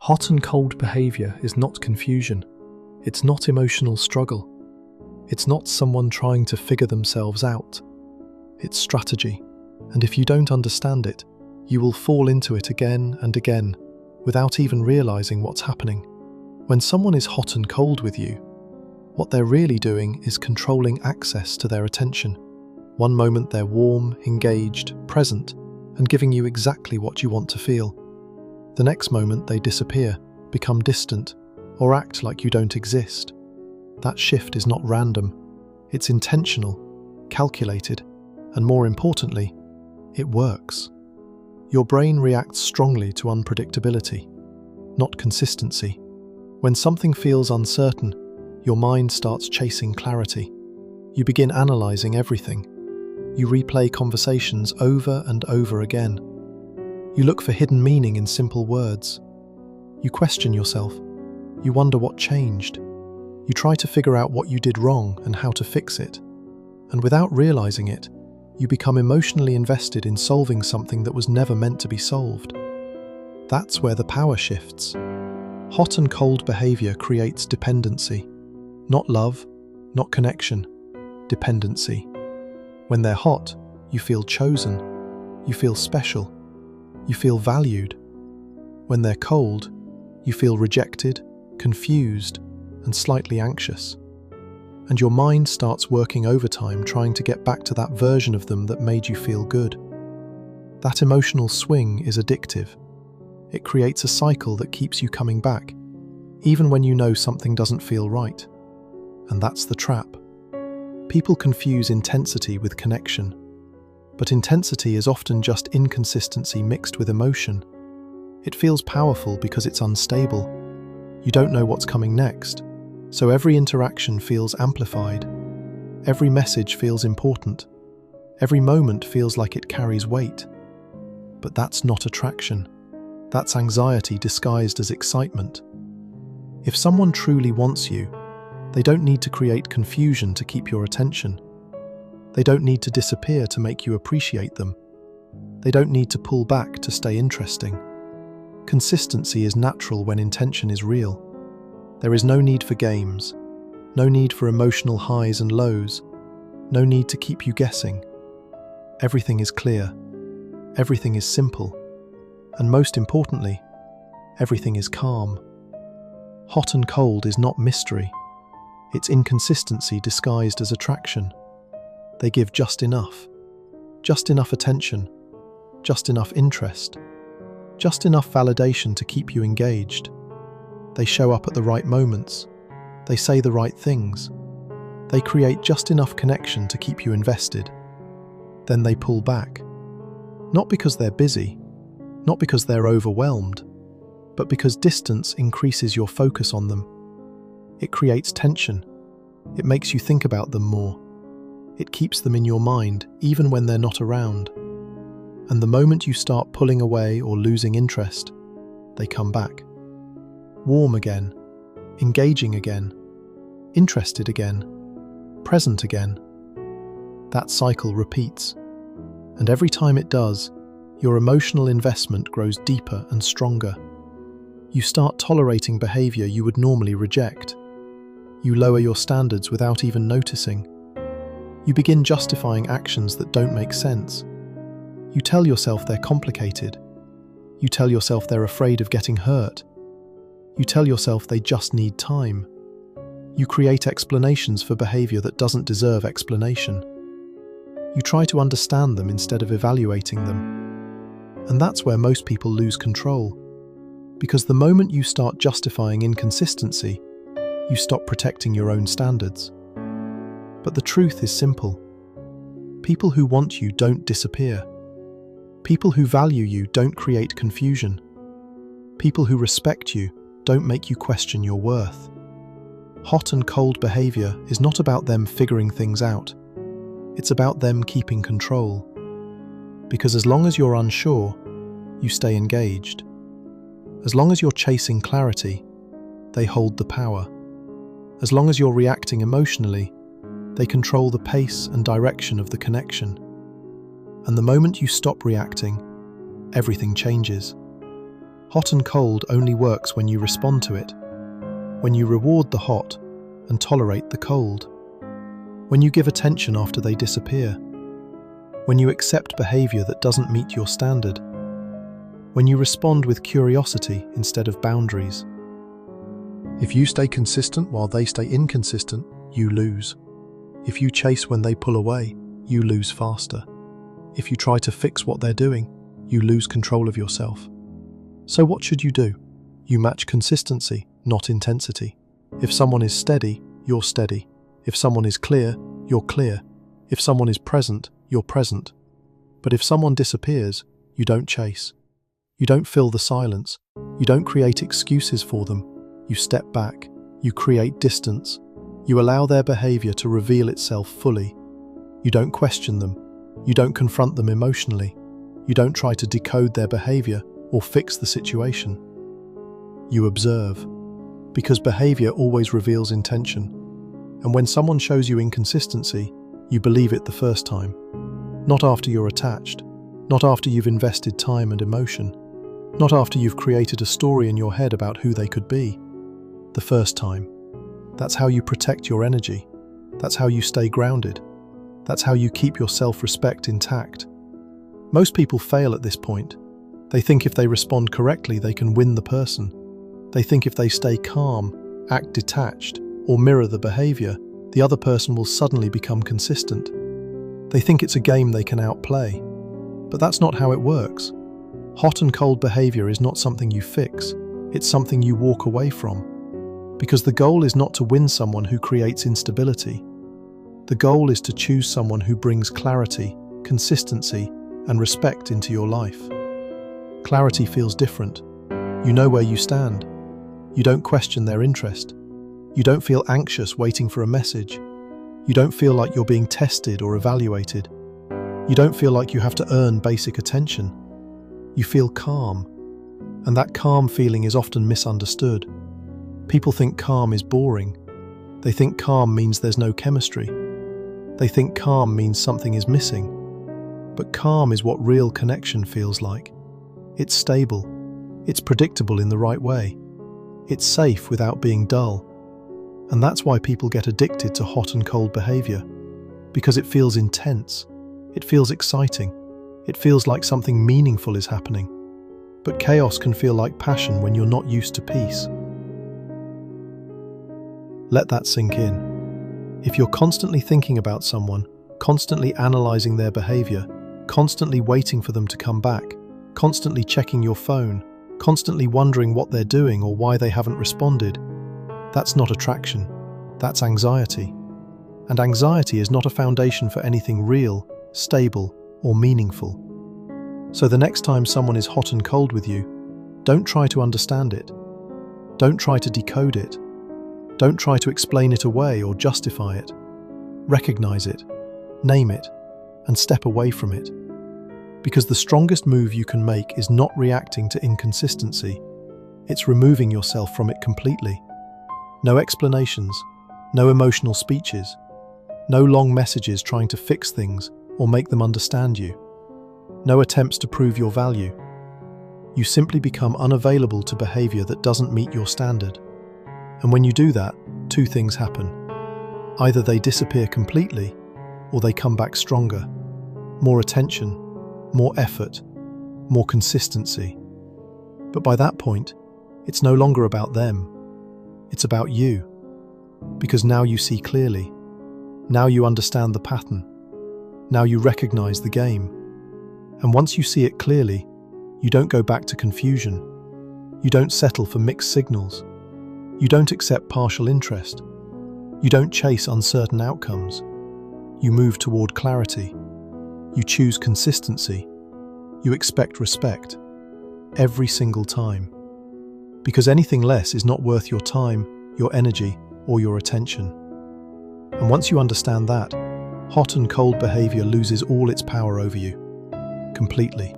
Hot and cold behavior is not confusion. It's not emotional struggle. It's not someone trying to figure themselves out. It's strategy. And if you don't understand it, you will fall into it again and again without even realizing what's happening. When someone is hot and cold with you, what they're really doing is controlling access to their attention. One moment they're warm, engaged, present, and giving you exactly what you want to feel. The next moment they disappear, become distant, or act like you don't exist. That shift is not random. It's intentional, calculated, and more importantly, it works. Your brain reacts strongly to unpredictability, not consistency. When something feels uncertain, your mind starts chasing clarity. You begin analyzing everything. You replay conversations over and over again. You look for hidden meaning in simple words. You question yourself. You wonder what changed. You try to figure out what you did wrong and how to fix it. And without realizing it, you become emotionally invested in solving something that was never meant to be solved. That's where the power shifts. Hot and cold behavior creates dependency. Not love, not connection, dependency. When they're hot, you feel chosen, you feel special, you feel valued. When they're cold, you feel rejected, confused, and slightly anxious. And your mind starts working overtime trying to get back to that version of them that made you feel good. That emotional swing is addictive. It creates a cycle that keeps you coming back, even when you know something doesn't feel right. And that's the trap. People confuse intensity with connection. But intensity is often just inconsistency mixed with emotion. It feels powerful because it's unstable. You don't know what's coming next, so every interaction feels amplified. Every message feels important. Every moment feels like it carries weight. But that's not attraction. That's anxiety disguised as excitement. If someone truly wants you, they don't need to create confusion to keep your attention. They don't need to disappear to make you appreciate them. They don't need to pull back to stay interesting. Consistency is natural when intention is real. There is no need for games, no need for emotional highs and lows, no need to keep you guessing. Everything is clear, everything is simple, and most importantly, everything is calm. Hot and cold is not mystery. It's inconsistency disguised as attraction. They give just enough attention, just enough interest, just enough validation to keep you engaged. They show up at the right moments. They say the right things. They create just enough connection to keep you invested. Then they pull back. Not because they're busy, not because they're overwhelmed, but because distance increases your focus on them. It creates tension. It makes you think about them more. It keeps them in your mind, even when they're not around. And the moment you start pulling away or losing interest, they come back. Warm again, engaging again, interested again, present again. That cycle repeats. And every time it does, your emotional investment grows deeper and stronger. You start tolerating behavior you would normally reject. You lower your standards without even noticing. You begin justifying actions that don't make sense. You tell yourself they're complicated. You tell yourself they're afraid of getting hurt. You tell yourself they just need time. You create explanations for behavior that doesn't deserve explanation. You try to understand them instead of evaluating them. And that's where most people lose control. Because the moment you start justifying inconsistency, you stop protecting your own standards. But the truth is simple. People who want you don't disappear. People who value you don't create confusion. People who respect you don't make you question your worth. Hot and cold behavior is not about them figuring things out. It's about them keeping control. Because as long as you're unsure, you stay engaged. As long as you're chasing clarity, they hold the power. As long as you're reacting emotionally, they control the pace and direction of the connection. And the moment you stop reacting, everything changes. Hot and cold only works when you respond to it, when you reward the hot and tolerate the cold, when you give attention after they disappear, when you accept behavior that doesn't meet your standard, when you respond with curiosity instead of boundaries. If you stay consistent while they stay inconsistent, you lose. If you chase when they pull away, you lose faster. If you try to fix what they're doing, you lose control of yourself. So what should you do? You match consistency, not intensity. If someone is steady, you're steady. If someone is clear, you're clear. If someone is present, you're present. But if someone disappears, you don't chase. You don't fill the silence. You don't create excuses for them. You step back. You create distance. You allow their behavior to reveal itself fully. You don't question them. You don't confront them emotionally. You don't try to decode their behavior or fix the situation. You observe, because behavior always reveals intention. And when someone shows you inconsistency, you believe it the first time. Not after you're attached, not after you've invested time and emotion, not after you've created a story in your head about who they could be. The first time. That's how you protect your energy. That's how you stay grounded. That's how you keep your self-respect intact. Most people fail at this point. They think if they respond correctly, they can win the person. They think if they stay calm, act detached, or mirror the behavior, the other person will suddenly become consistent. They think it's a game they can outplay. But that's not how it works. Hot and cold behavior is not something you fix. It's something you walk away from. Because the goal is not to win someone who creates instability. The goal is to choose someone who brings clarity, consistency, and respect into your life. Clarity feels different. You know where you stand. You don't question their interest. You don't feel anxious waiting for a message. You don't feel like you're being tested or evaluated. You don't feel like you have to earn basic attention. You feel calm. And that calm feeling is often misunderstood. People think calm is boring. They think calm means there's no chemistry. They think calm means something is missing. But calm is what real connection feels like. It's stable. It's predictable in the right way. It's safe without being dull. And that's why people get addicted to hot and cold behavior. Because it feels intense. It feels exciting. It feels like something meaningful is happening. But chaos can feel like passion when you're not used to peace. Let that sink in. If you're constantly thinking about someone, constantly analyzing their behavior, constantly waiting for them to come back, constantly checking your phone, constantly wondering what they're doing or why they haven't responded, that's not attraction, that's anxiety. And anxiety is not a foundation for anything real, stable, or meaningful. So the next time someone is hot and cold with you, don't try to understand it. Don't try to decode it. Don't try to explain it away or justify it. Recognize it, name it, and step away from it. Because the strongest move you can make is not reacting to inconsistency. It's removing yourself from it completely. No explanations, no emotional speeches, no long messages trying to fix things or make them understand you. No attempts to prove your value. You simply become unavailable to behavior that doesn't meet your standard. And when you do that, two things happen. Either they disappear completely, or they come back stronger. More attention, more effort, more consistency. But by that point, it's no longer about them. It's about you. Because now you see clearly. Now you understand the pattern. Now you recognize the game. And once you see it clearly, you don't go back to confusion. You don't settle for mixed signals. You don't accept partial interest. You don't chase uncertain outcomes. You move toward clarity. You choose consistency. You expect respect. Every single time. Because anything less is not worth your time, your energy, or your attention. And once you understand that, hot and cold behavior loses all its power over you. Completely.